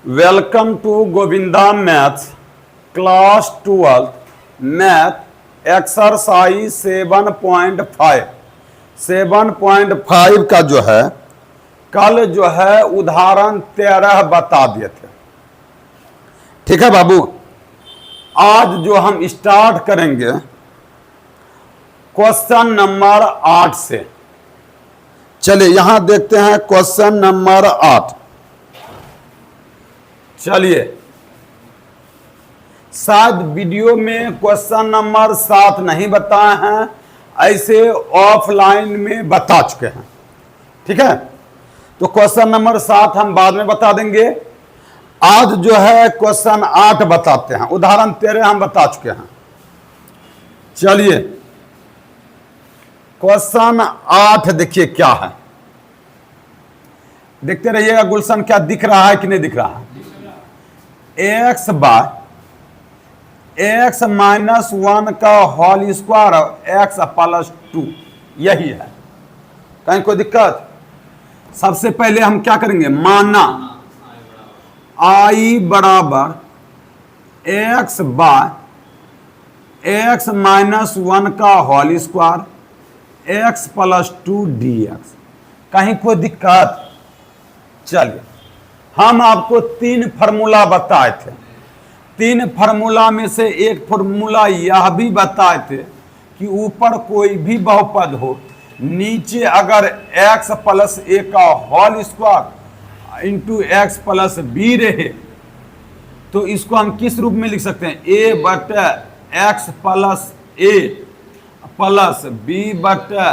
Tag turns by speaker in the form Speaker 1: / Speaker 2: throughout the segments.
Speaker 1: Welcome to Govinda maths class 12 math exercise 7.5 का जो है कल जो है उदाहरण 13 बता दिए थे। ठीक है बाबू, आज जो हम स्टार्ट करेंगे क्वेश्चन नंबर 8 से। चलिए यहां देखते हैं क्वेश्चन नंबर 8। चलिए, शायद वीडियो में क्वेश्चन नंबर 7 नहीं बताए हैं, ऐसे ऑफलाइन में बता चुके हैं। ठीक है, तो क्वेश्चन नंबर 7 हम बाद में बता देंगे। आज जो है क्वेश्चन 8 बताते हैं, उदाहरण 13 हम बता चुके हैं। चलिए क्वेश्चन 8 देखिए क्या है, देखते रहिएगा। गुलशन क्या दिख रहा है कि नहीं दिख रहा है? एक्स बाय एक्स माइनस 1 का होल स्क्वायर एक्स प्लस 2, यही है। कहीं कोई दिक्कत? सबसे पहले हम क्या करेंगे, माना आई बराबर एक्स बाय एक्स माइनस 1 का whole square x plus 2 d x. कहीं कोई दिक्कत? चलिए, हम आपको 3 फार्मूला बताए थे। 3 फार्मूला में से एक फार्मूला यह भी बताए थे कि ऊपर कोई भी बहुपद हो, नीचे अगर x प्लस ए का whole square into x plus b रहे तो इसको हम किस रूप में लिख सकते हैं? a बटा एक्स प्लस ए प्लस बी बटा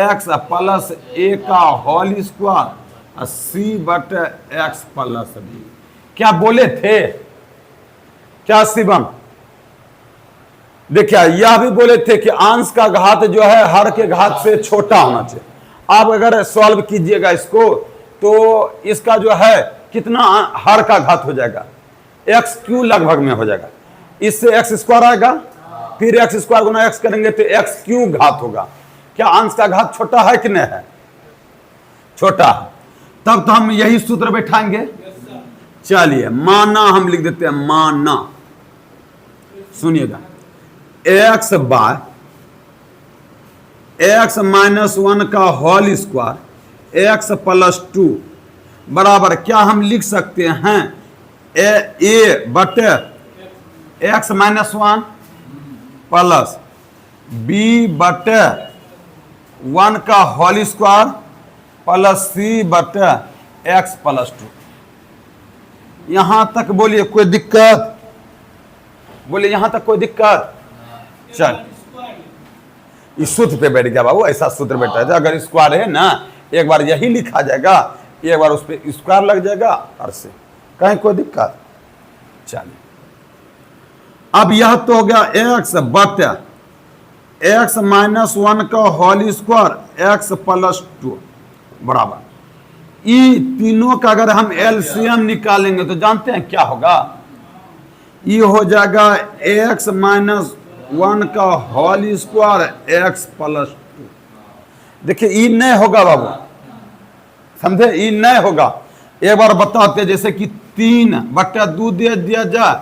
Speaker 1: एक्स प्लस ए का होल स्क्वायर सी बटा एक्स प्लस बी। क्या बोले थे? क्या शिवम? देखिए यह भी बोले थे कि अंश का घात जो है हर के घात से छोटा होना चाहिए। आप अगर सॉल्व कीजिएगा इसको तो इसका जो है कितना हर का घात हो जाएगा, एक्स क्यू लगभग में हो जाएगा। इससे एक्स स्क्वायर आएगा, फिर एक्स स्क्वायर गुना एक्स करेंगे तो एक्स क्यू घात होगा। क्या अंश का घात छोटा है कि नहीं है? छोटा है। तब तो हम यही सूत्र बैठाएंगे। चलिए माना हम लिख देते हैं, माना सुनिएगा एक्स बाय एक्स माइनस 1 का होल स्क्वायर एक्स प्लस 2 बराबर क्या हम लिख सकते हैं, ए बटे एक्स माइनस 1 प्लस बी बटे 1 का होल स्क्वायर प्लस सी बटे एक्स प्लस 2। यहां तक बोलिए कोई दिक्कत? बोलिए यहां तक कोई दिक्कत? चल, इस सूत्र पे बैठ गया बाबू, ऐसा सूत्र बैठा है। अगर स्क्वायर है ना, एक बार यही लिखा जाएगा, एक बार उस पर स्क्वायर लग जाएगा और से कहीं कोई दिक्कत? चलिए, अब यह तो हो गया एक्स बटे एक्स माइनस 1 का होल स्क्वायर एक्स प्लस 2 बराबर ई तीनों का अगर हम एलसीएम निकालेंगे तो जानते हैं क्या होगा? ये हो जाएगा एक्स माइनस 1 का होल स्क्वायर एक्स प्लस 2। देखिए ई नहीं होगा बाबू, समझे? ई नहीं होगा। एक बार बताते, जैसे कि 3/2 दे दिया जाए,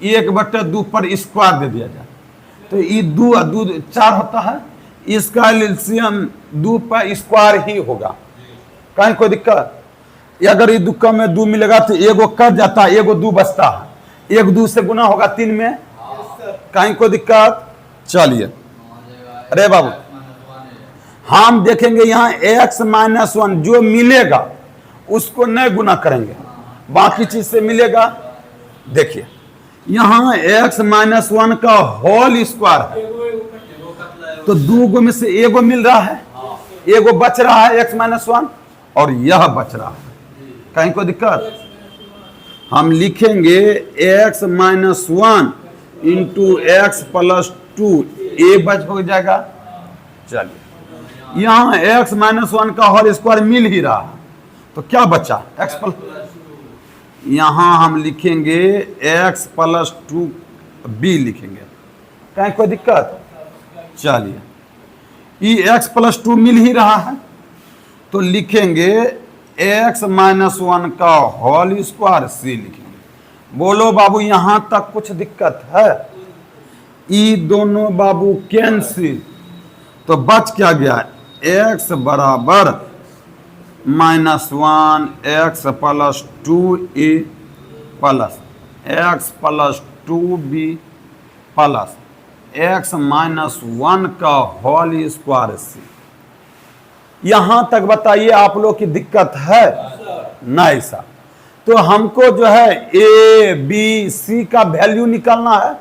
Speaker 1: 1/2 पर स्क्वायर दे दिया जाए तो ये 2 4 होता है। इसका एलसीएम 2 पर स्क्वायर ही होगा। कहीं कोई दिक्कत? अगर ये 2 में 2 मिलेगा तो एगो कट जाता है, एगो 2 बचता है, 1 2 से गुना होगा 3 में। कहीं कोई दिक्कत? चलिए, अरे बाबू हम देखेंगे यहाँ एक्स माइनस 1 जो मिलेगा उसको नहीं गुना करेंगे, बाकी चीज से मिलेगा। देखिए यहाँ एक्स माइनस 1 का होल स्क्वायर है तो 2 में से एगो मिल रहा है, एगो बच रहा है एक्स माइनस 1 और यह बच रहा है। कहीं कोई दिक्कत? हम लिखेंगे x minus 1 into x plus 2, ए बच हो जाएगा। चलिए यहाँ एक्स माइनस 1 का होल स्क्वायर मिल ही रहा है तो क्या बचा, एक्स प्लस, यहाँ हम लिखेंगे एक्स प्लस 2 बी लिखेंगे। कहीं कोई दिक्कत? चलिए ये एक्स प्लस 2 मिल ही रहा है तो लिखेंगे x माइनस 1 का होल स्क्वायर सी लिखेंगे। बोलो बाबू यहां तक कुछ दिक्कत है? ये दोनों बाबू कैंसिल, तो बच क्या गया? x बराबर -1 x plus 2a plus x plus 2b plus x minus 1 का होल स्क्वायर सी। यहां तक बताइए आप लोग की दिक्कत है? नहीं सर। तो हमको जो है ए बी सी का वैल्यू निकालना है,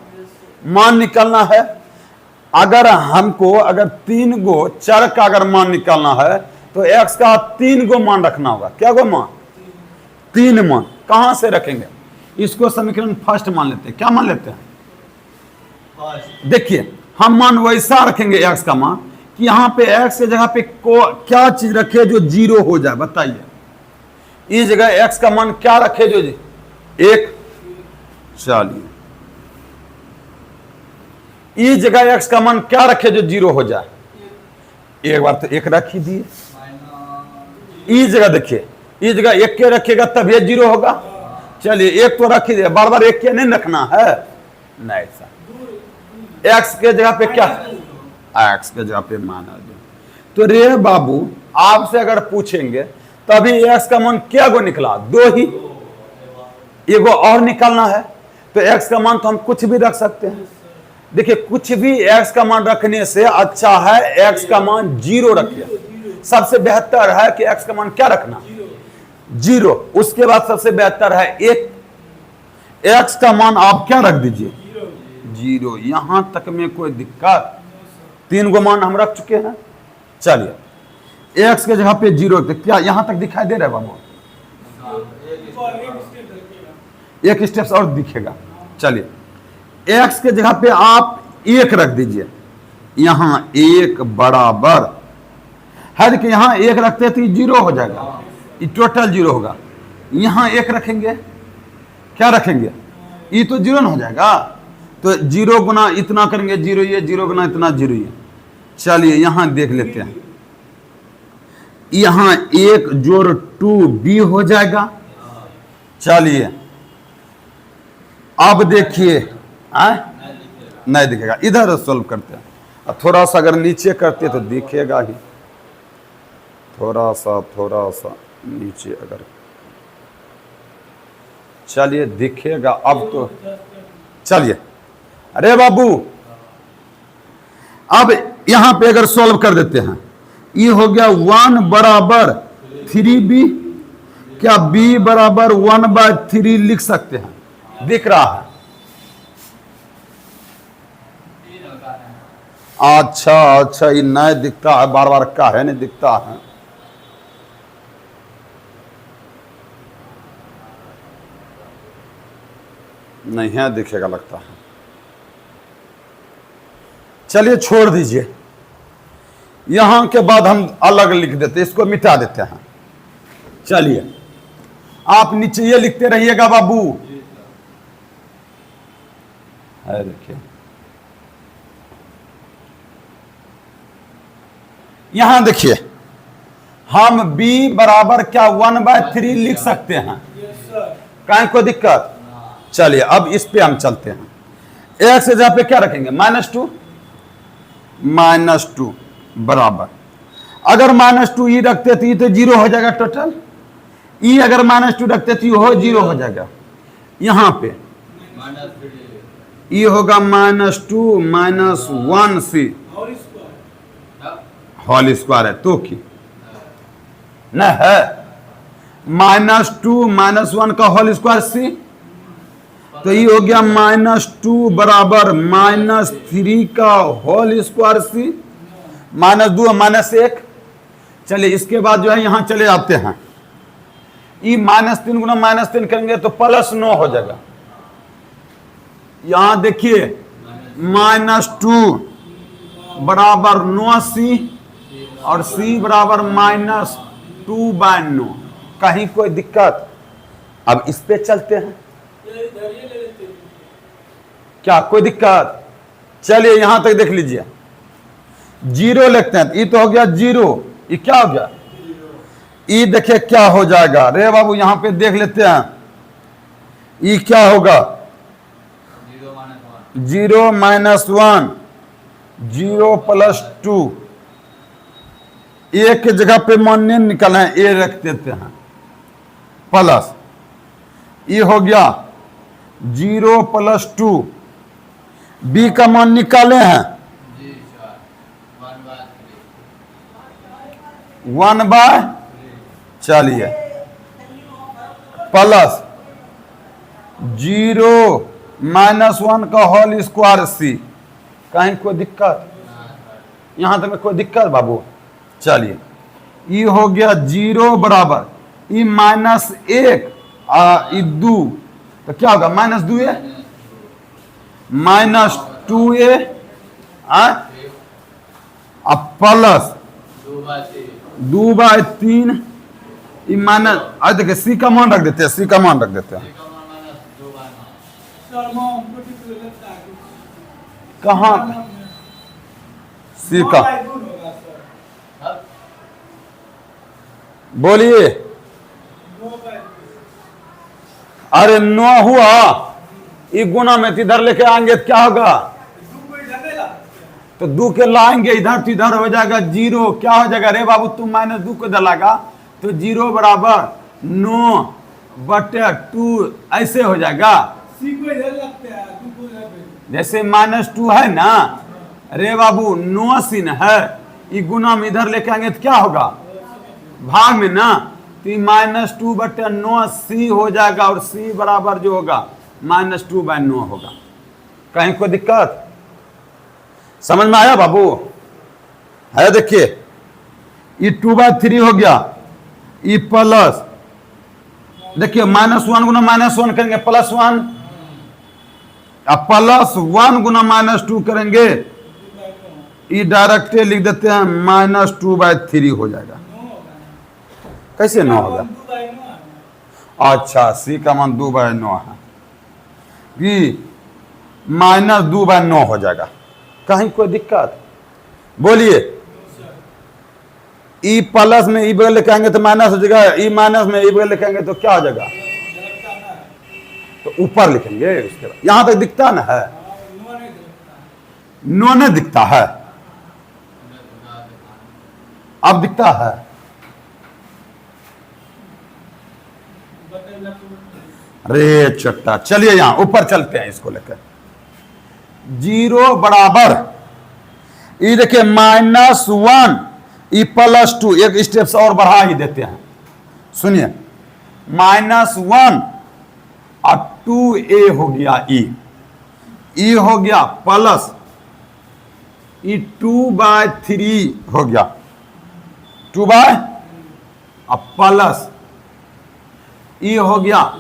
Speaker 1: मान निकालना है। अगर हमको अगर 3 गो चर का अगर मान निकालना है तो x का 3 गो मान रखना होगा। क्या गो मान? 3 मान। कहां से रखेंगे? इसको समीकरण फर्स्ट मान लेते हैं। क्या मान लेते हैं? देखिए हम मान वैसा रखेंगे x का मान कि यहां पे x के जगह पे क्या चीज रखे जो 0 हो जाए? बताइए इस जगह x का मान क्या रखे जो 1। चलिए इस जगह x का मान क्या रखे जो 0 हो जाए? एक बार तो 1 रख ही दिए। इस जगह देखिए, इस जगह 1 के रखिएगा तब ये 0 होगा। चलिए 1 तो रख ही दिया, बार बार 1 के नहीं रखना है। नहीं सर, x के जगह पे क्या? x के जगह पे मान आ जाए। तो रे बाबू आपसे अगर पूछेंगे तभी x का मान क्या गो निकला? 2 ही। एगो और निकालना है तो x का मान तो हम कुछ भी रख सकते हैं। देखिए कुछ भी x का मान रखने से अच्छा है x का मान 0 रखिए। सबसे बेहतर है कि x का मान क्या रखना? 0। उसके बाद सबसे बेहतर है 1। x का मान आप क्या रख दीजिए? 0। यहां तक में कोई दिक्कत? 3 गो मान हम रख चुके हैं। चलिए x के जगह पे 0, तो क्या यहां तक दिखाई दे रहा है बाबू? एक स्टेप्स और दिखेगा। चलिए x के जगह पे आप 1 रख दीजिए। यहां 1 बराबर है कि यहां 1 रखते तो 0 हो जाएगा, ये टोटल 0 होगा। यहां 1 रखेंगे, क्या रखेंगे? ये तो 0 ना हो जाएगा। तो 0 गुना इतना करेंगे 0 ये, 0 गुना इतना 0 ये। चलिए यहां देख लेते हैं, यहां 1 जोड़ 2b हो जाएगा। चलिए अब देखिए नहीं दिखेगा, इधर सॉल्व करते हैं। अब थोड़ा सा अगर नीचे करते तो दिखेगा ही। थोड़ा सा नीचे अगर, चलिए दिखेगा अब तो। चलिए अरे बाबू अब यहां पे अगर सॉल्व कर देते हैं, ये हो गया 1 बराबर 3b। क्या b बराबर 1/3 लिख सकते हैं? दिख रहा है? अच्छा ये नहीं दिखता है, बार बार का है नहीं दिखता है। नहीं है, दिखेगा लगता है। चलिए छोड़ दीजिए, यहां के बाद हम अलग लिख देते, इसको मिटा देते हैं। चलिए आप नीचे ये लिखते रहिएगा बाबू। है देखिए यहां देखिए, हम b बराबर क्या 1/3 लिख सकते हैं? कहीं कोई दिक्कत? चलिए अब इस पे हम चलते हैं। x से जहां पे क्या रखेंगे? -2 बराबर, अगर -2 ई रखते तो ये तो 0 हो जाएगा टोटल। ई अगर -2 रखते तो ये 0 हो जाएगा। यहां पे ई होगा -2 - 1c होल स्क्वायर है तो की न है। -2 - 1 का होल स्क्वायर c, तो ये हो गया -2 बराबर -3 का होल स्क्वायर c, -2 -1। चलिए इसके बाद जो है यहां चले आते हैं, ये -3 गुना -3 करेंगे तो +9 हो जाएगा। यहां देखिए -2 बराबर 9c और c बराबर -2/9। कहीं कोई दिक्कत? अब इस पे चलते हैं, क्या कोई दिक्कत? चलिए यहां तक देख लीजिए, 0 लिखते हैं, ये तो हो गया 0, ये क्या हो गया? ई देखिए क्या हो जाएगा रे बाबू, यहां पे देख लेते हैं ई क्या होगा, 0 माइनस 1, 0 प्लस 2, ए के जगह पे मान्य निकालना है, ए रख देते हैं, प्लस ये हो गया 0 प्लस 2, बी का मान निकाले हैं 1/, चलिए प्लस 0 माइनस 1 का होल स्क्वायर सी, कहीं कोई दिक्कत, यहां तक में कोई दिक्कत बाबू, चलिए ये हो गया 0 बराबर ई माइनस 1 ई 2, तो क्या होगा माइनस 2a माइनस 2a अब प्लस 2/3 ई माइनस, आज देखिए सी का मान रख देते हैं, सी का मान रख देते हैं, कहाँ सी का बोलिए, अरे 9 हुआ, ये गुना में इधर लेके आएंगे तो क्या होगा, तो 2 के लाएंगे इधर तो इधर हो जाएगा 0, क्या हो जाएगा रे बाबू, तुम माइनस 2 को दलागा तो 0 बराबर 9/2 ऐसे हो जाएगा, जैसे -2 है ना रे बाबू, 9 सीन है, ये गुना में इधर लेके आएंगे तो क्या होगा भाग में ना, तो -2/9 सी हो जाएगा, और सी बराबर जो होगा -2/9 होगा, कहीं कोई दिक्कत समझ में आया बाबू, है देखिए ये 2/3 हो गया, ये प्लस देखिए -1 गुना -1 करेंगे +1, अब +1 गुना -2 करेंगे, ये डायरेक्ट लिख देते हैं -2/3 हो जाएगा, कैसे 9 होगा, अच्छा सी का मान 2/9 है, ये -2/9 हो जाएगा, कहीं कोई दिक्कत बोलिए, ई प्लस में ई बगल लेके आएंगे तो माइनस हो जाएगा, ई माइनस में ई बगल लेके आएंगे तो क्या हो जाएगा, तो ऊपर लिखेंगे, उसके बाद यहां तक दिखता ना है, नो नहीं दिखता है, अब दिखता है, अरे चट्टा, चलिए यहां ऊपर चलते हैं, इसको लेकर 0 बराबर ये देखिए -1 ई +2, एक स्टेप से और बढ़ा ही देते हैं, सुनिए -1 और 2a हो गया, ई हो गया प्लस ई 2/3 हो गया, 2 प्लस ई हो गया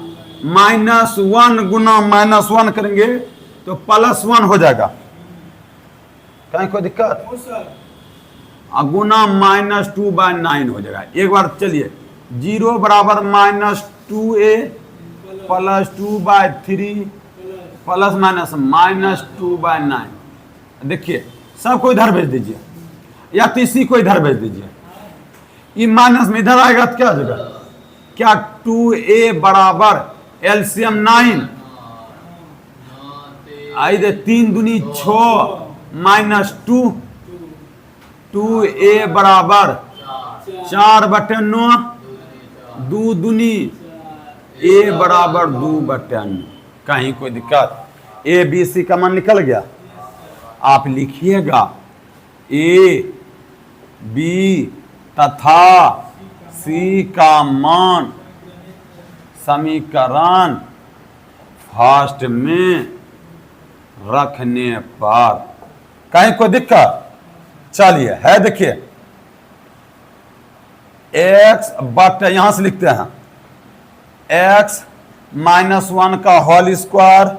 Speaker 1: -1 गुना -1 करेंगे तो +1 हो जाएगा, कहीं कोई दिक्कत, गुना -2/9 हो जाएगा, एक बार चलिए 0 बराबर -2a प्लस 2/3 प्लस माइनस -2/9, देखिए सबको इधर भेज दीजिए, या तीसरी को इधर भेज दीजिए, ये माइनस में इधर आएगा तो क्या हो जाएगा, क्या 2a बराबर एलसीएम 9, आई दे 3 दूनी 6 -2, 2a बराबर 4/9, 2 दूनी a बराबर 2/9, कहीं कोई दिक्कत, a b c का मान निकल गया, आप लिखिएगा a b तथा c का मान समीकरण फर्स्ट में रखने पर, कहीं कोई दिक्कत, चलिए है देखिए x बटे, यहां से लिखते हैं x -1 का होल स्क्वायर,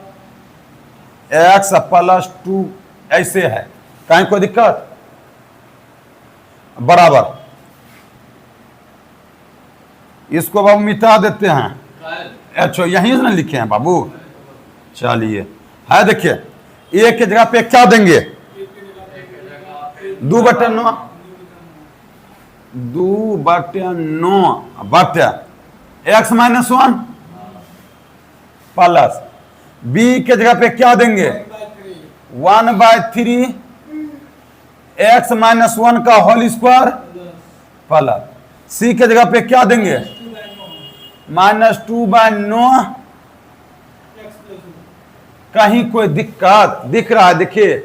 Speaker 1: x +2 ऐसे है, कहीं कोई दिक्कत, बराबर इसको बाबू मिटा देते हैं, अच्छा यहीं से ना लिखे हैं बाबू, चलिए है देखिए a के जगह पे क्या देंगे 2/9, 2/9 बटे x माइनस 1 प्लस b के जगह पे क्या देंगे 1/3 x माइनस 1 का होल स्क्वायर प्लस c के जगह पे क्या देंगे -2/9। कहीं कोई दिक्कत दिख रहा है? देखिए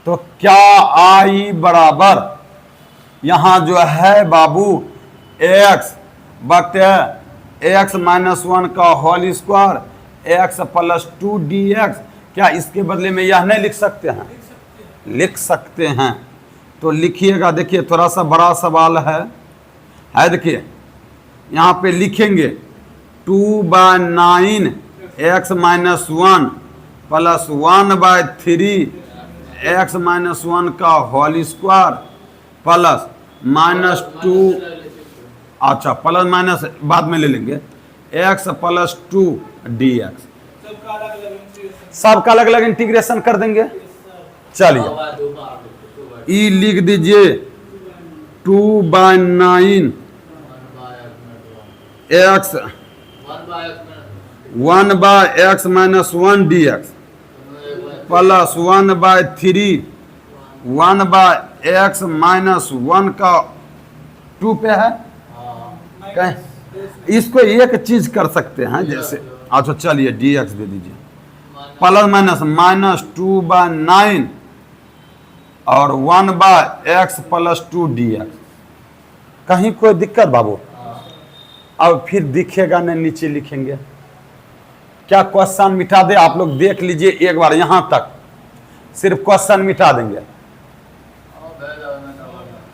Speaker 1: तो क्या आई बराबर यहां जो है बाबू x बटे x माइनस 1 का whole square x plus 2 dx। क्या इसके बदले में यह नहीं लिख सकते हैं? लिख सकते हैं। तो लिखिएगा। देखिए थोड़ा सा बड़ा सवाल है देखिए यहाँ पे लिखेंगे 2/9 x minus 1 plus 1/3 x minus 1 का होल स्क्वायर प्लस -2। अच्छा प्लस माइनस बाद में ले लेंगे x प्लस 2 dx। सबका अलग अलग इंटीग्रेशन कर देंगे। चलिए ई लिख दीजिए 2/9 x 1/x minus 1 dx plus 1/3 1/x minus 1 का 2 पे है। कहें इसको एक चीज कर सकते हैं जैसे। अच्छा चलिए dx दे दीजिए प्लस माइनस -2/9 और 1/x प्लस 2 dx। कहीं कोई दिक्कत बाबू? अब फिर दिखेगा नहीं, नीचे लिखेंगे। क्या क्वेश्चन मिटा दे? आप लोग देख लीजिए एक बार यहां तक, सिर्फ क्वेश्चन मिटा देंगे।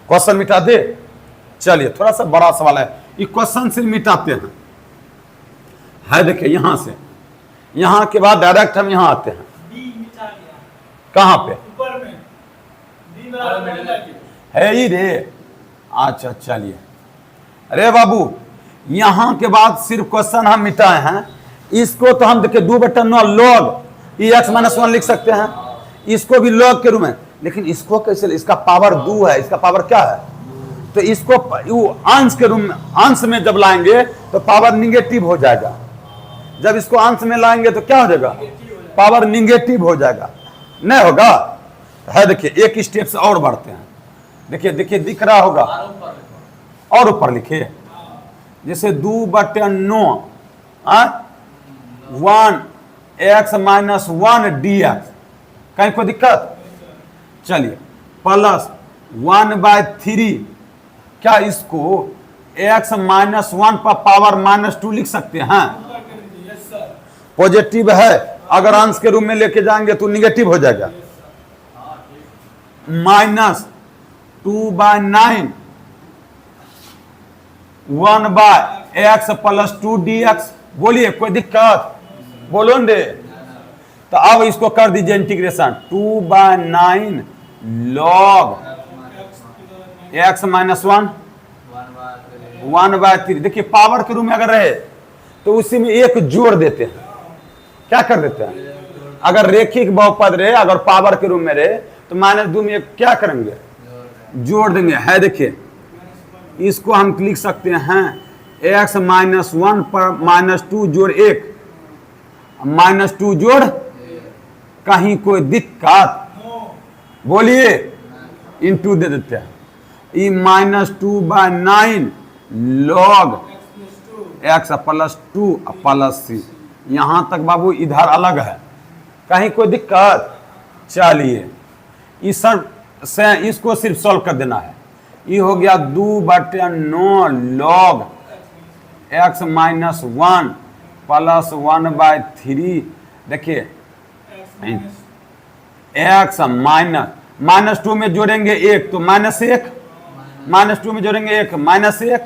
Speaker 1: क्वेश्चन मिटा दे। चलिए थोड़ा सा बड़ा सवाल है, ये क्वेश्चन सिर्फ मिटाते हैं। है देखिए यहां से, यहां के बाद डायरेक्ट हम यहां आते हैं। कहां पे है ही रे? अच्छा चलिए अरे बाबू यहां के बाद सिर्फ क्वेश्चन हम मिटाए हैं। इसको तो हम देखिए 2/9 log x माइनस 1 लिख सकते हैं। इसको भी log के रूप में, लेकिन इसको कैसे? इसका पावर 2 है, इसका पावर क्या है? तो इसको अंश के रूप में, अंश में जब लाएंगे तो पावर निगेटिव हो जाएगा। जब इसको अंश में लाएंगे तो क्या हो जाएगा? पावर निगेटिव हो जाएगा। नहीं होगा? है देखिए एक स्टेप से और बढ़ते हैं। देखिए देखिए दिख रहा होगा, और ऊपर लिखिए जैसे 2/9 1x माइनस 1 dx। कहीं कोई दिक्कत? चलिए प्लस 1/3। क्या इसको x माइनस 1 पर पावर -2 लिख सकते हैं? पॉजिटिव है, अगर अंश के रूप में लेके जाएंगे तो निगेटिव हो जाएगा। -2/9 1/x प्लस 2 dx। बोलिए कोई दिक्कत? बोलो न रे। तो अब इसको कर दीजिए इंटीग्रेशन 2/9 log x माइनस 1 1/3। देखिए पावर के रूप में अगर रहे तो उसी में एक जोड़ देते हैं। क्या कर देते हैं? अगर रेखिक बहुपद रहे, अगर पावर के रूप में रहे तो -2 में क्या करेंगे? जोड़ देंगे। है देखिए इसको हम लिख सकते हैं x माइनस 1 पर -2 जोड़ 1 -2 जोड़। कहीं कोई दिक्कत? बोलिए इंटू दे देते हैं। ई -2/9 log x plus 2 plus c। यहां तक बाबू इधर अलग है। कहीं कोई दिक्कत? चलिए इस से इसको सिर्फ सॉल्व कर देना है। ये हो गया 2/9 log x माइनस 1 प्लस 1/3। देखिए x -2 में जोड़ेंगे 1 तो -1, -2 में जोड़ेंगे 1 -1।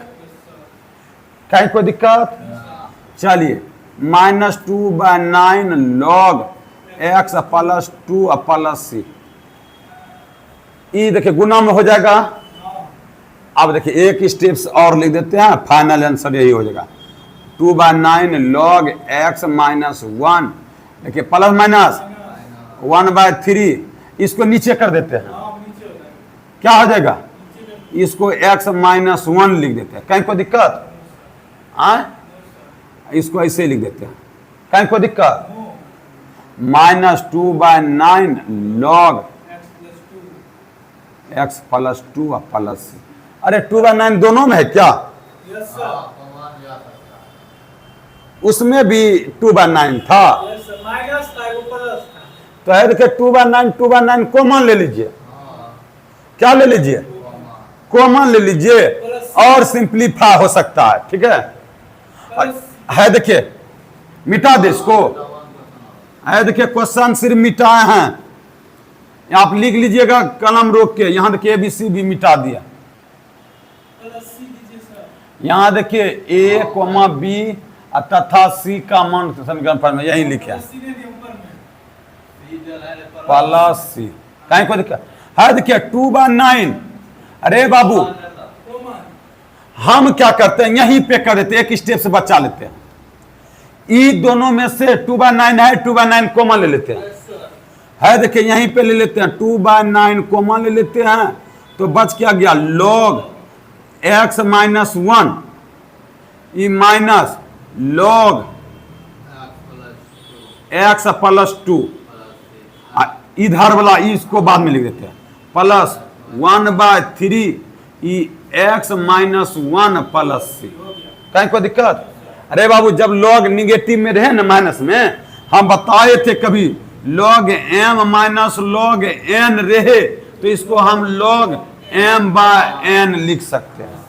Speaker 1: कहीं कोई दिक्कत? चलिए -2/9 log x plus 2 plus c। ये देखिए गुना में हो जाएगा। अब देखिए एक स्टेप्स और लिख देते हैं, फाइनल आंसर यही हो जाएगा 2/9 log x माइनस 1। देखिए प्लस माइनस 1/3। इसको नीचे कर देते हैं। क्या हो जाएगा? इसको x माइनस 1 लिख देते हैं, कहीं कोई दिक्कत? इसको ऐसे लिख देते हैं, कहीं कोई दिक्कत? -2/9 log x प्लस 2 और प्लस c। अरे 2/9 दोनों में है क्या?
Speaker 2: Yes sir.
Speaker 1: उसमें भी 2/9 था,
Speaker 2: यस सर, माइनस था वो प्लस था।
Speaker 1: तो है देखिए 2/9 कॉमन ले लीजिए। क्या ले लीजिए? कॉमन ले लीजिए और सिंप्लीफाई हो सकता है, ठीक है देखिए मिटा दे इसको। है देखिए क्वेश्चन सिर्फ मिटाए हैं, आप लिख लीजिएगा कलम रोक के। यहां देखिए ABC भी मिटा दिया।
Speaker 2: प्लस सी दीजिए सर।
Speaker 1: यहां देखिए A, B तथा C का मान समीकरण पर में यही लिखे हैं,
Speaker 2: सी ने दिया ऊपर में
Speaker 1: प्लस C। कहीं कोई दिक्कत है? देखिए 2/9। अरे बाबू
Speaker 2: कॉमन।
Speaker 1: हम क्या करते हैं, यहीं पे कर देते हैं, एक स्टेप से बचा लेते हैं। ई दोनों में से 2/9 है, 2/9 कॉमन ले लेते हैं।
Speaker 2: Yes sir.
Speaker 1: है देखिए यहीं पे ले लेते हैं, 2/9 कॉमन ले लेते हैं, तो बच क्या गया? log x minus 1 E minus log x plus 2। इधर वाला इसको बाद में लिख देते हैं, प्लस 1/3 ई x माइनस 1 प्लस c। कहीं कोई दिक्कत? अरे बाबू जब log निगेटिव में रहे ना, माइनस में, हम बताए थे कभी log m minus log n रहे तो इसको हम log m/n लिख सकते हैं।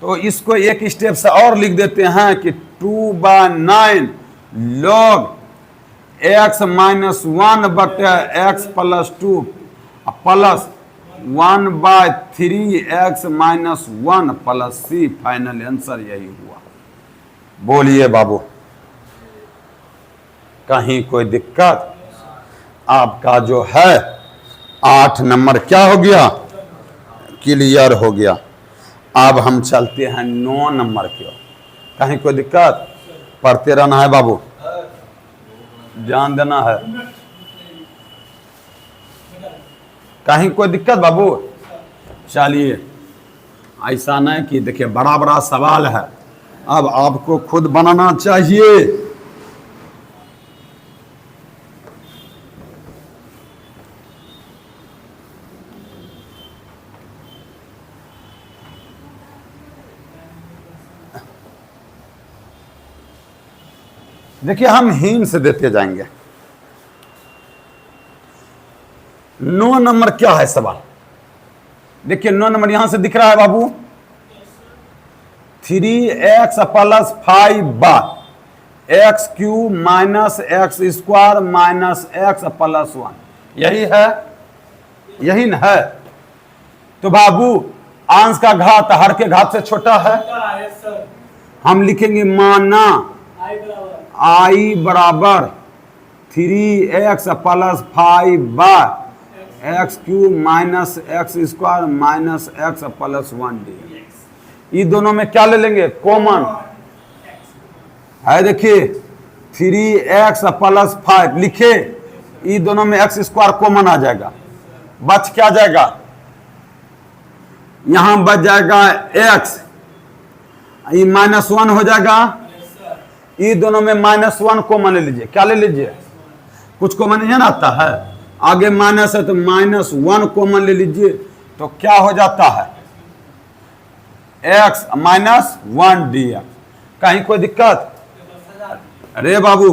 Speaker 1: तो इसको एक स्टेप से और लिख देते हैं कि 2/9 log x माइनस 1 बटे x plus 2 plus 1/3 x minus 1 plus c। Final answer यही हुआ। बोलिए बाबू, कहीं कोई दिक्कत? आपका जो है 8 नंबर क्या हो गया? क्लियर हो गया। अब हम चलते हैं 9 नंबर की ओर। कहीं कोई दिक्कत? पढ़ते रहना है बाबू, ध्यान देना है। कहीं कोई दिक्कत बाबू? चलिए, ऐसा नहीं कि देखिए बड़ा बड़ा सवाल है, अब आपको खुद बनाना चाहिए। देखिए हम हिंट से देते जाएंगे। 9 नंबर क्या है सवाल? देखिए 9 नंबर यहां से दिख रहा है बाबू, 3x plus 5 x Q minus x square minus x plus 1। यही है, यही न है। तो बाबू अंश का घात हर के घात से छोटा है।
Speaker 2: Yes sir.
Speaker 1: हम लिखेंगे माना
Speaker 2: आई
Speaker 1: i
Speaker 2: बराबर
Speaker 1: बराबर 3x plus 5 x Q minus x square minus x plus 1 ये दोनों में क्या ले लेंगे? कॉमन है। देखिए 3x प्लस 5 लिखे, ये दोनों में x स्क्वायर कॉमन आ जाएगा, बच क्या जाएगा? यहां बच जाएगा x, ये -1 हो जाएगा। ये दोनों में -1 कॉमन ले लीजिए। क्या ले लीजिए? कुछ कॉमन नहीं आता है, आगे माइनस है तो -1 कॉमन ले लीजिए, तो क्या हो जाता है? x minus 1 dx। कहीं कोई दिक्कत? अरे बाबू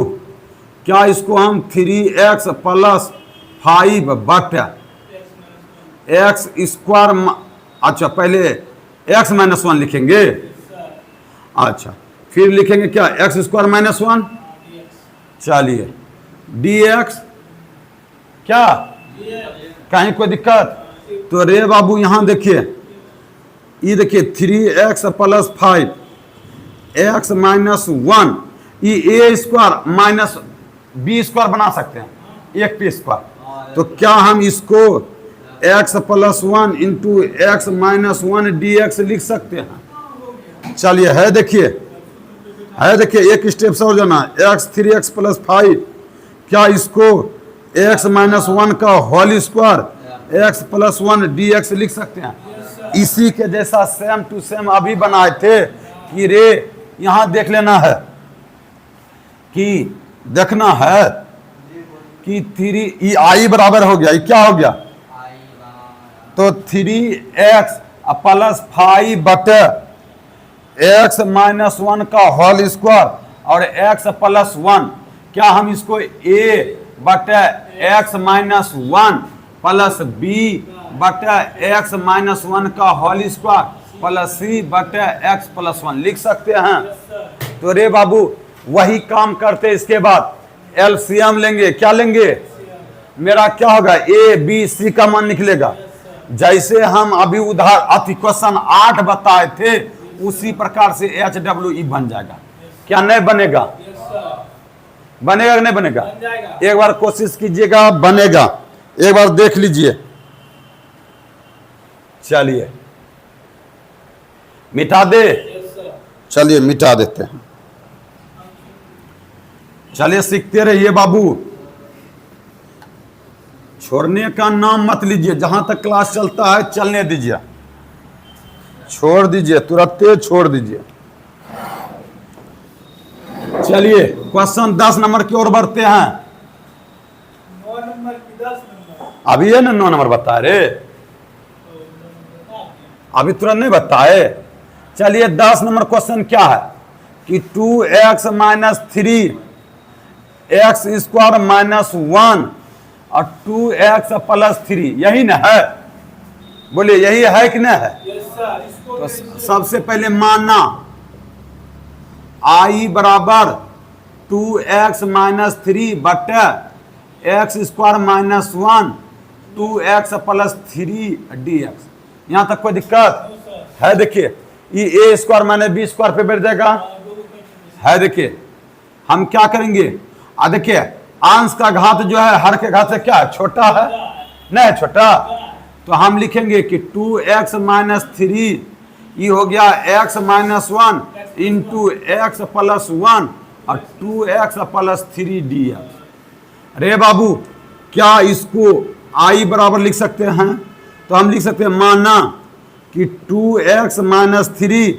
Speaker 1: क्या इसको हम 3x प्लस 5 बटे x स्क्वायर, अच्छा पहले x माइनस 1 लिखेंगे, अच्छा फिर लिखेंगे क्या? x square minus 1। चलिए dx क्या? कहीं कोई दिक्कत? तो रे बाबू यहां देखिए, ये देखिए 3x प्लस 5 x माइनस 1, ये a square minus b square बना सकते हैं, एक p स्क्वायर। तो क्या हम इसको x plus 1 into x minus 1 dx लिख सकते हैं? चलिए है देखिए, है देखिए एक स्टेप से और जाना, x 3x प्लस 5, क्या इसको x माइनस 1 का whole square x plus 1 dx लिख सकते हैं? इसी के जैसा सेम टू सेम अभी बनाए थे कि रे यहां देख लेना है कि देखना है कि 3 आई बराबर हो गया, ये क्या हो गया? तो 3x प्लस 5 बटे x माइनस 1 का होल स्क्वायर और x प्लस 1, क्या हम इसको a बटे x माइनस 1 प्लस b बटे x माइनस 1 का होल स्क्वायर प्लस c बटे x प्लस 1 लिख सकते हैं? तो रे बाबू वही काम करते, इसके बाद एलसीएम लेंगे। क्या लेंगे? मेरा क्या होगा? ए बी सी का मान निकलेगा। जैसे हम अभी उधार अति क्वेश्चन 8 बताए थे उसी प्रकार से HWE बन जाएगा। क्या नहीं बनेगा? बनेगा कि नहीं बनेगा? एक बार कोशिश कीजिएगा, बनेगा। एक बार देख लीजिए। चलिए मिटा दे, चलिए मिटा देते हैं। चलिए सीखते रहिए बाबू, छोड़ने का नाम मत लीजिए। जहां तक क्लास चलता है चलने दीजिए, छोड़ दीजिए, तुरंत छोड़ दीजिए। चलिए क्वेश्चन 10 नंबर की ओर बढ़ते हैं।
Speaker 2: 9 नंबर की 10 नंबर
Speaker 1: अभी है ना 9 नंबर बता रहे, अभी तुरंत नहीं बताए। चलिए 10 नंबर क्वेश्चन क्या है कि 2x minus 3 x square minus 1 और 2x प्लस 3, यही ना है? बोलिए यही है कि नहीं है? तो सबसे पहले मानना i बराबर 2x माइनस 3 बटे x square minus 1 2x plus 3 dx। यहां तक कोई दिक्कत है? देखिए ये ए स्क्वायर माइनस बी स्क्वायर पे बैठ जाएगा है। देखिए हम क्या करेंगे, देखिए अंश का घात जो है हर के घात से क्या है? छोटा है, नहीं छोटा। तो हम लिखेंगे कि 2x माइनस 3 ये हो गया x minus 1 into x plus 1 और 2x प्लस 3 dx। रे बाबू क्या इसको i बराबर लिख सकते हैं? तो हम लिख सकते हैं माना कि 2x minus 3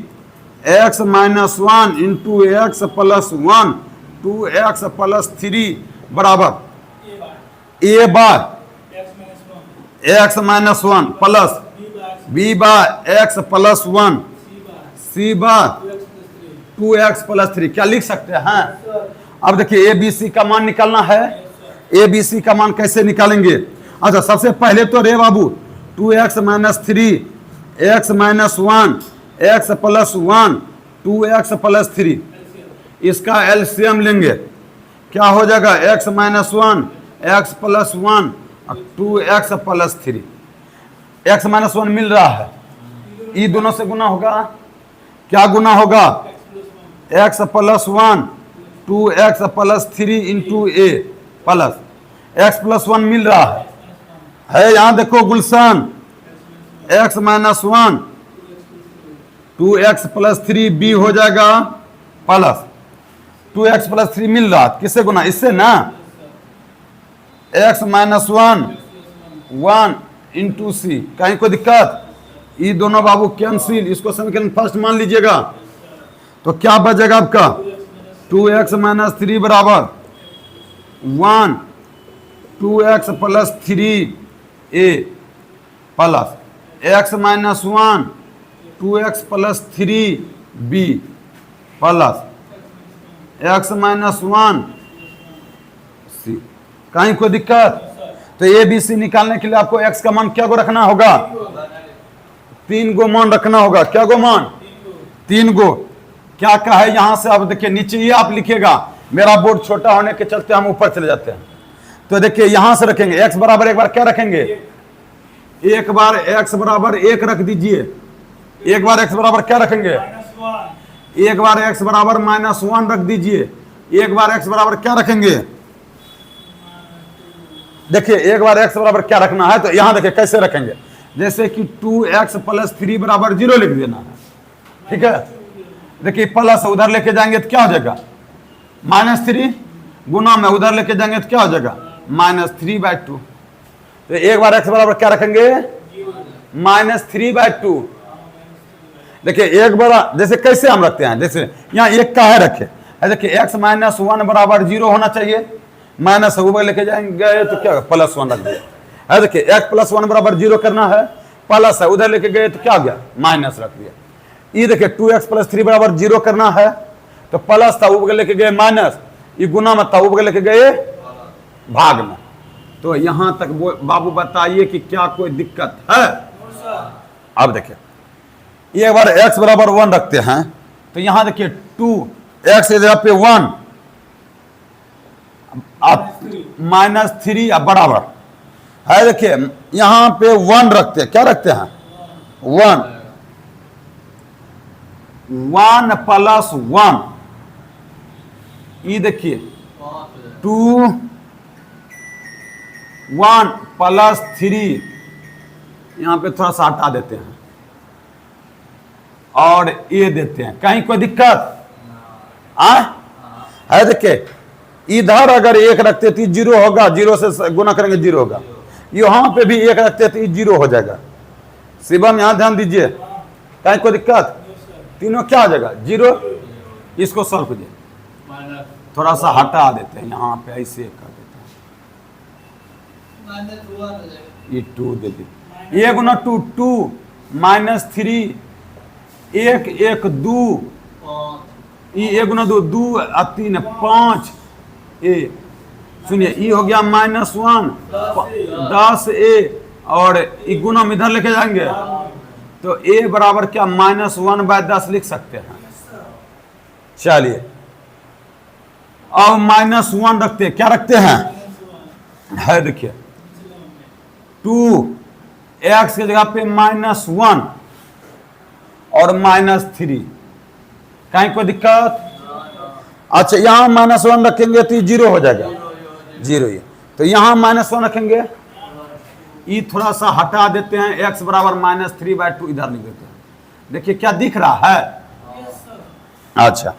Speaker 1: x minus 1 into x plus 1 2x plus 3 बराबर a bar x minus 1 plus b bar x plus 1 c bar 2x plus 3। क्या लिख सकते हैं? अब देखिए ए बी सी का मान निकालना है। ए बी सी का मान कैसे निकालेंगे? अच्छा सबसे पहले तो रे बाबू 2x minus 3 x minus 1 x plus 1 2x plus 3, इसका एलसीएम लेंगे। क्या हो जाएगा? x माइनस 1 x प्लस 1 और 2x प्लस 3। x माइनस 1 मिल रहा है, ये दोनों से गुना होगा। क्या गुना होगा? x plus 1 2x plus 3 into a plus x plus 1 मिल रहा है। यहां देखो Gulshan, x minus 1 2x plus 3 b हो जाएगा प्लस 2x प्लस 3 मिल रहा, किससे गुना? इससे ना। x माइनस 1 इंटू सी, कहीं कोई दिक्कत? ये दोनों बाबू कैंसिल, इसको समीकरण फर्स्ट मान लीजिएगा। तो क्या बचेगा आपका? 2x माइनस 3 बराबर 1 2x plus 3 a plus x minus 1 2x plus 3 b plus x minus 1 c। कहीं कोई दिक्कत? तो ए बी सी निकालने के लिए आपको x का मान क्या को रखना होगा? 3 गो मान रखना होगा। क्या गो मान? 3 गो। क्या क्या है यहां से? अब देखिए नीचे ये आप लिखिएगा, मेरा बोर्ड छोटा होने के चलते हम ऊपर चले जाते हैं। तो देखिए यहां से रखेंगे x बराबर एक बार क्या रखेंगे? एक बार x बराबर 1 रख दीजिए। एक बार x बराबर क्या रखेंगे? एक बार x बराबर माइनस 1 रख दीजिए। एक बार x बराबर क्या रखेंगे? देखिए एक बार x बराबर क्या रखना है, तो यहां देखिए कैसे रखेंगे। जैसे कि 2x प्लस 3 बराबर 0 लिख देना है, ठीक है। देखिए प्लस उधर लेके जाएंगे तो क्या हो जाएगा? -3 गुना में उधर लेके जाएंगे तो क्या हो जाएगा? -3/2। तो एक बार x बराबर क्या रखेंगे? -3/2। देखिए एक बड़ा, जैसे कैसे हम रखते हैं, जैसे यहाँ एक का है रखे, देखिए x - 1 बराबर 0 होना चाहिए, माइनस ऊपर लेके जाएंगे तो क्या +1 रख दिया है। देखिए x + 1 बराबर 0 करना है, प्लस है, उधर लेके गए तो क्या हो गया माइनस रख दिया। ये देखिए 2x + 3 बराबर 0 करना है तो प्लस था, ऊपर लेके गए माइनस, ये गुना मत था, ऊपर लेके गए भाग में। तो यहां तक बाबू बताइए कि क्या कोई दिक्कत है। अब देखिए एक बार x बराबर 1 रखते हैं तो यहां देखिए 2x की जगह पे 1 आप -3 अब बराबर है। देखिए यहां पे 1 रखते हैं, क्या रखते हैं 1 + 1, ये देखिए 2 1 + 3, यहां पे थोड़ा सा हटा देते हैं और ये देते हैं, कहीं कोई दिक्कत है। देखिए इधर अगर 1 रखते तो 0 होगा, 0 से गुना करेंगे 0 होगा, यहां पे भी 1 रखते तो 0 हो जाएगा। शिवम यहां ध्यान दीजिए, कहीं कोई दिक्कत, तीनों क्या हो जाएगा 0। इसको सॉल्व कीजिए, थोड़ा सा हटा देते हैं, यहाँ पे ऐसे कर देते हैं, ये 2 दे दीजिए, 1 गुना 2 2 -3 1 1 2, ये 1 गुना 2 2 और 3 5, ए सुनिए ये हो गया -1 10 ए, और ये गुना हम इधर लेके जाएंगे तो a बराबर क्या -1/10 लिख सकते हैं। चलिए अब -1 रखते हैं, क्या रखते हैं है, देखिए 2x की जगह पे -1 और -3, कहीं कोई दिक्कत। अच्छा यहां -1 रखेंगे तो 0 हो जाएगा, 0 ये, तो यहां -1 रखेंगे, ये थोड़ा सा हटा देते हैं, x बराबर -3/2 इधर लिख देते हैं। देखिए क्या दिख रहा है। अच्छा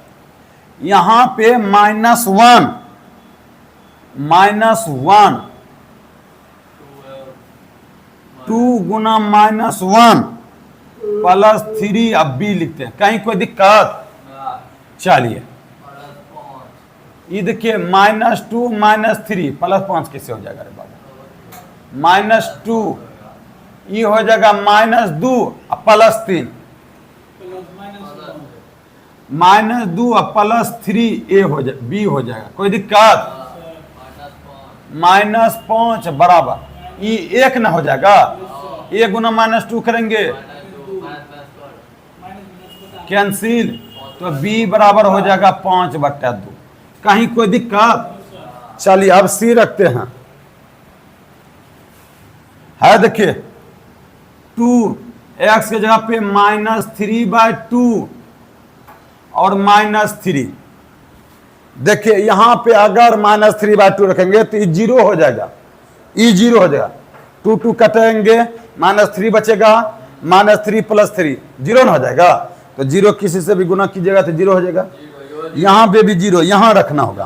Speaker 1: यहां पे -1 2 गुना -1 + 3, अब b लिखते हैं, कहीं कोई दिक्कत। चलिए ये देखिए -2 -3 +5 कैसे हो जाएगा रे बाबू, -2 ये हो जाएगा -2 + 3, -2 +3 a हो जाए b हो जाएगा, कोई दिक्कत। -5 बराबर ये 1 ना हो जाएगा, 1 गुना -2 करेंगे कैंसिल, तो b बराबर हो जाएगा 5/2, कहीं कोई दिक्कत। चलिए अब c रखते हैं, है देखिए 2x की जगह पे -3/2 और -3, देखिए यहां पे अगर -3/2 रखेंगे तो ये 0 हो जाएगा, ये 0 हो जाएगा, 2 2 कटेंगे, -3 बचेगा, -3 + 3 0 ना हो जाएगा, तो 0 किसी से भी गुना कीजिएगा तो 0 हो जाएगा। यहां पे भी 0, यहां रखना होगा,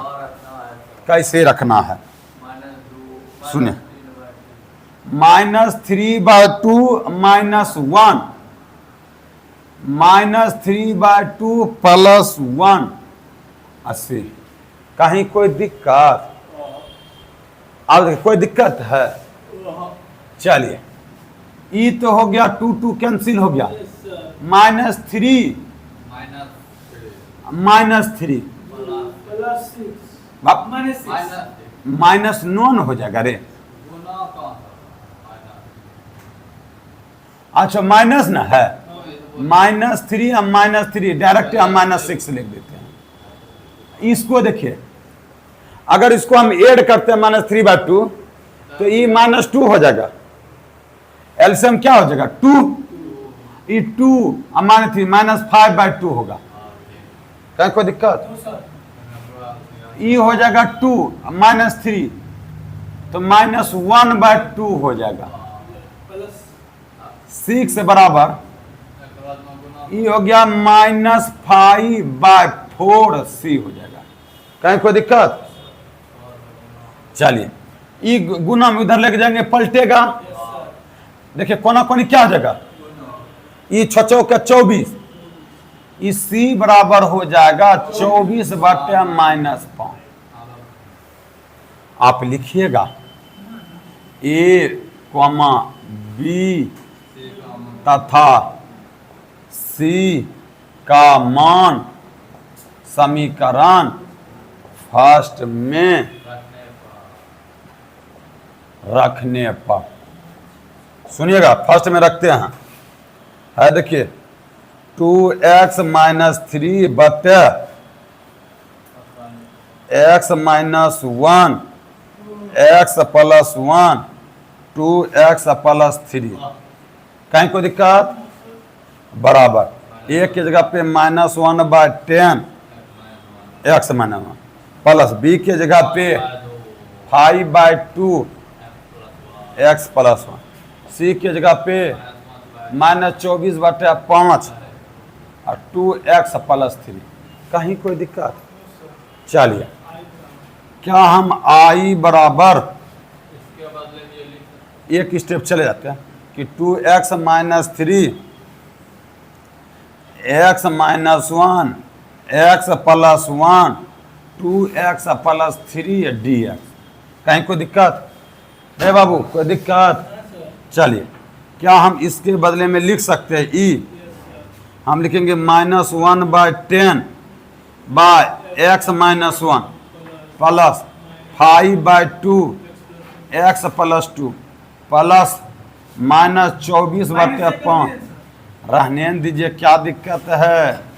Speaker 1: कैसे रखना है सुनिए, -3/2 -1 -3/2 + 1 80, कहीं कोई दिक्कत। अब कोई दिक्कत है। चलिए ई तो हो गया, 2 2 कैंसिल हो गया, -3 -9 हो जाएगा रे। अच्छा माइनस ना है, -3 और -3 डायरेक्ट हम -6 लिख देते हैं। इसको देखिए अगर इसको हम ऐड करते हैं -3/2 तो ये -2 हो जाएगा, एलसीएम क्या हो जाएगा 2, ये 2 और -3 -5/2 होगा, क्या कोई दिक्कत। ये हो जाएगा 2 -3 तो -1/2 हो जाएगा, 6 बराबर ये हो गया -5/4 c हो जाएगा, कहीं कोई दिक्कत। चलिए ये गुना में इधर लेके जाएंगे पलटेगा, देखिए कोना कोनी क्या जगह, ये 6 का 24, इसी बराबर हो जाएगा 24/-5। आप लिखिएगा ए, बी तथा सी का मान समीकरण फर्स्ट में रखने पर, सुनिएगा फर्स्ट में रखते हैं, है देखिए 2x - 3 बटे x - 1 x + 1 2x + 3, कहीं कोई दिक्कत, बराबर एक की जगह पे -1/10 x - 1 प्लस b की जगह पे 5/2 x + 1, c की जगह पे -24/5 और 2x + 3, कहीं कोई दिक्कत। चलिए क्या हम i बराबर एक स्टेप चले जाते हैं कि 2x - 3 x - 1 x + 1 2x + 3 dx, कहीं कोई दिक्कत है बाबू, कोई दिक्कत। चलिए क्या हम इसके बदले में लिख सकते हैं ई, हम लिखेंगे -1/10 x - 1 प्लस 5/2 x + 2 प्लस -24/5, रहने दीजिए क्या दिक्कत है,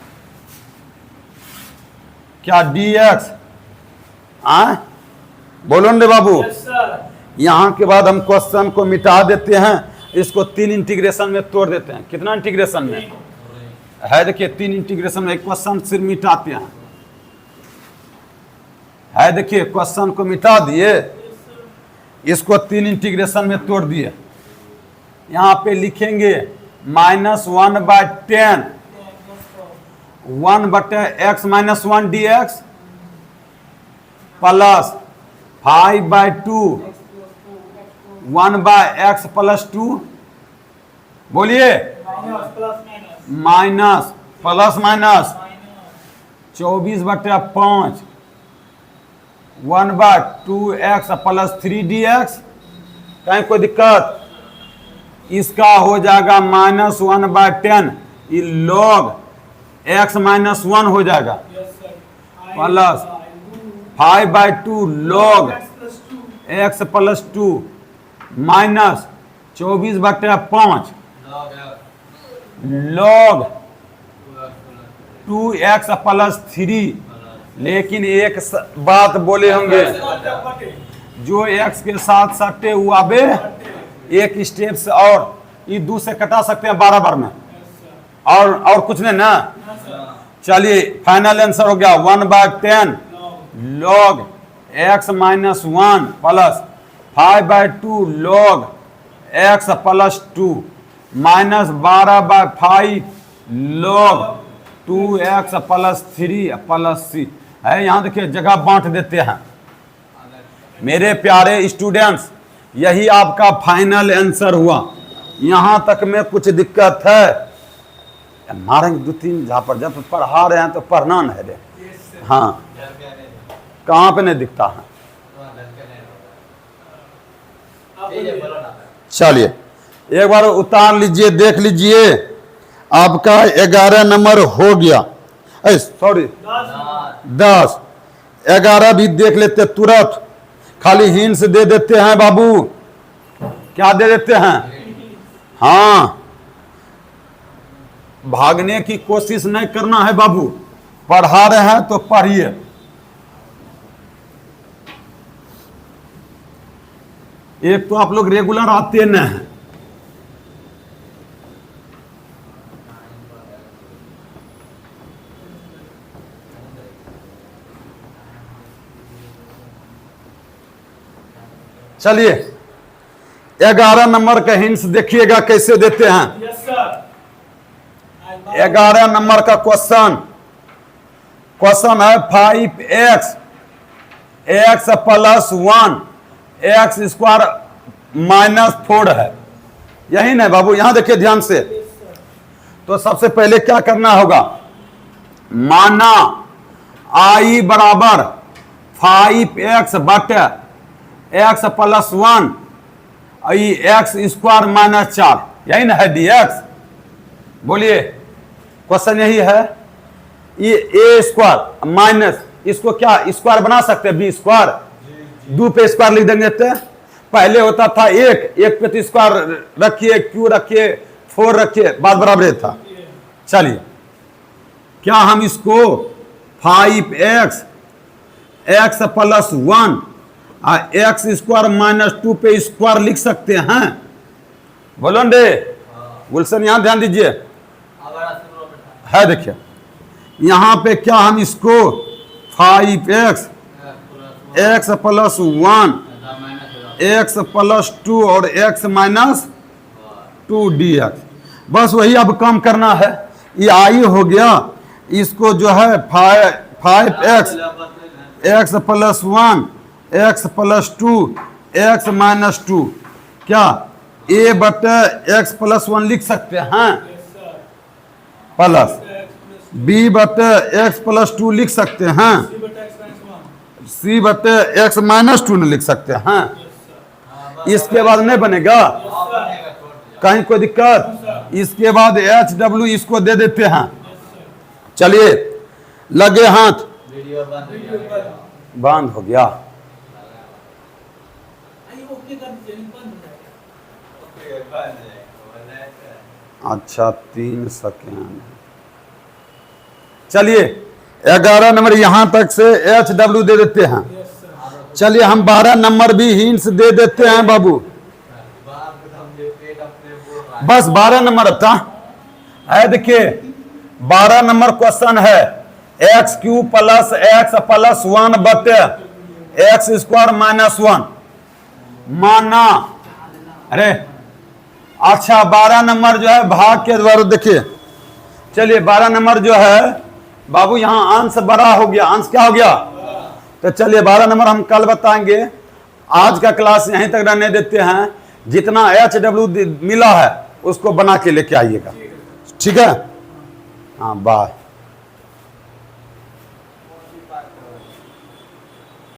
Speaker 1: क्या dx आए, बोलो ना बाबू।
Speaker 2: Yes sir.
Speaker 1: यहाँ के बाद हम क्वेश्चन को मिटा देते हैं, इसको 3 इंटीग्रेशन में तोड़ देते हैं। कितना इंटीग्रेशन में है, देखिए 3 इंटीग्रेशन में एक क्वेश्चन सिर्फ मिटाते हैं, है देखिए क्वेश्चन को मिटा दिए, इसको 3 इंटीग्रेशन में तोड़ दिए। यहाँ पे लिखेंगे -1/10 1/x - 1 dx प्लस 5/2 1/x + 2, बोलिए minus plus minus 24/5 1/2x + 3 dx, कहीं कोई दिक्कत, इसका हो जाएगा -1/10, ये log x - 1 हो जाएगा plus 5/2 log x + 2 minus 24/5 log 2x + 3। लेकिन एक बात बोले होंगे, जो x के साथ सटे हुआ आबे एक स्टेप से, और ये 2 से कटा सकते हैं बराबर में, और कुछ नहीं ना। चलिए फाइनल आंसर हो गया 1/10 log x - 1 plus 5/2 log x + 2 minus 12/5 log 2x + 3 + c, है। यहाँ देखिए जगह बांट देते हैं। मेरे प्यारे स्टूडेंट्स, यही आपका फाइनल आंसर हुआ। यहाँ तक में कुछ दिक्कत है, मारेंगे 2-3 जहाँ पर, जब पढ़ा रहे हैं तो पढ़ना नहीं रे, हाँ कहाँ पे नहीं दिखता है। चलिए एक बार उतार लीजिए, देख लीजिए, आपका 11 नंबर हो गया, सॉरी 10, 11 भी देख लेते तुरंत, खाली हिंट्स दे देते हैं बाबू, क्या दे देते हैं, हाँ भागने की कोशिश नहीं करना है बाबू, पढ़ा रहे हैं तो पढ़िए। एक तो आप लोग रेगुलर आते न हैं, चलिए 11 नंबर का हिंट्स देखिएगा कैसे देते हैं।
Speaker 2: Yes sir.
Speaker 1: 11 नंबर का क्वेश्चन है 5x x + 1 x² - 4 है, यही ना बाबू, यहां देखिए ध्यान से। तो सबसे पहले क्या करना होगा, माना आई बराबर 5x बटे x plus 1 x square minus 4, यही ना है dx। बोलिए, क्वेश्चन यही है। ये ए स्क्वायर माइनस, इसको क्या स्क्वायर बना सकते हैं, बी स्क्वायर, 2 पे स्क्वायर लिख देंगे। तो पहले होता था एक पे तो स्क्वायर रखिए, क्यू रखिए, 4 रखिए, बात बराबर था। चलिए, क्या हम इसको 5x x plus 1 x square minus 2 पे स्क्वायर लिख सकते हैं? बोलो दे गुलशन, यहां ध्यान दीजिए, है देखिए यहां पे क्या हम इसको 5x x plus 1 x plus 2 और x माइनस 2 dx, बस वही अब काम करना है। ये आई हो गया, इसको जो है 5x x plus 1 x plus 2 x minus 2, क्या a बटे x प्लस 1 लिख सकते हैं, प्लस b बटे x प्लस 2 लिख सकते हैं, c बटे x माइनस 2 लिख सकते हैं। इसके बाद नहीं बनेगा, कहीं कोई दिक्कत? इसके बाद HW इसको दे देते हैं। चलिए, लगे हाथ, बंद हो गया। अच्छा 3 सेकेंड। चलिए 11 नंबर यहां तक से HW दे देते हैं। चलिए हम 12 नंबर भी हिंट्स दे देते हैं बाबू, बस 12 नंबर था। है देखिए 12 नंबर क्वेश्चन है, x Q plus x plus 1 बटे एक्स स्क्वायर माइनस 1, माना, अरे अच्छा 12 नंबर जो है भाग के द्वारा देखिए। चलिए 12 नंबर जो है बाबू, यहां अंश बड़ा हो गया, अंश क्या हो गया? तो चलिए 12 नंबर हम कल बताएंगे, आज का क्लास यहीं तक रहने देते हैं। जितना HW मिला है उसको बना के लेके आइएगा, ठीक है? हाँ, बाय।